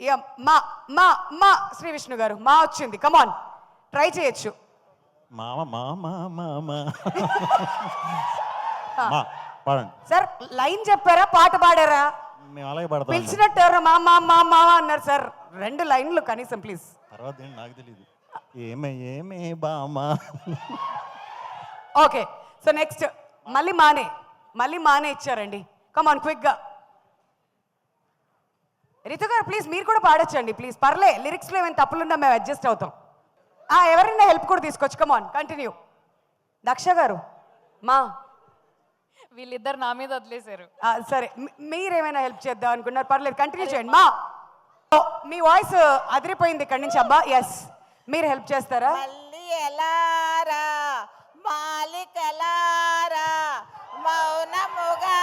Yeah మా మా మా శ్రీ విష్ణు గారు మా వచ్చింది, కమాన్ ట్రై చేయొచ్చు. మామ మామ మామ మా పాడండి. సార్ లైన్ చెప్పారా పాట పాడారా? మేము అలాగే పడతాం. పిలిచినట్టు ఎవరు మా మా మా మా అన్నారు సార్. 2 లైన్లు కనీసం ప్లీజ్. తర్వాత ఏంటి నాకు తెలియదు. ఏమే ఏమే బామా. ఓకే సో నెక్స్ట్ మళ్ళీ మానే ఇచ్చారండి. కమాన్ క్విక్గా. రితు గారు ప్లీజ్ మీరు కూడా పాడొచ్చండి ప్లీజ్, పర్లే లిరిక్స్లో ఏమైనా తప్పులున్నా మేము అడ్జస్ట్ అవుతాం. ఎవరైనా హెల్ప్ కూడా తీసుకోవచ్చు. కమాన్ కంటిన్యూ. దక్ష గారు మా వీళ్ళిద్దరు నా మీద వదిలేశారు. సరే మీరేమైనా హెల్ప్ చేద్దాం అనుకున్నారు, పర్లేదు కంటిన్యూ చేయండి. మా మీ వాయిస్ అదిరిపోయింది ఇక్కడి నుంచి అబ్బా. ఎస్ మీరు హెల్ప్ చేస్తారా? మళ్ళీ ఎలారా మాలికలారా మౌనముగా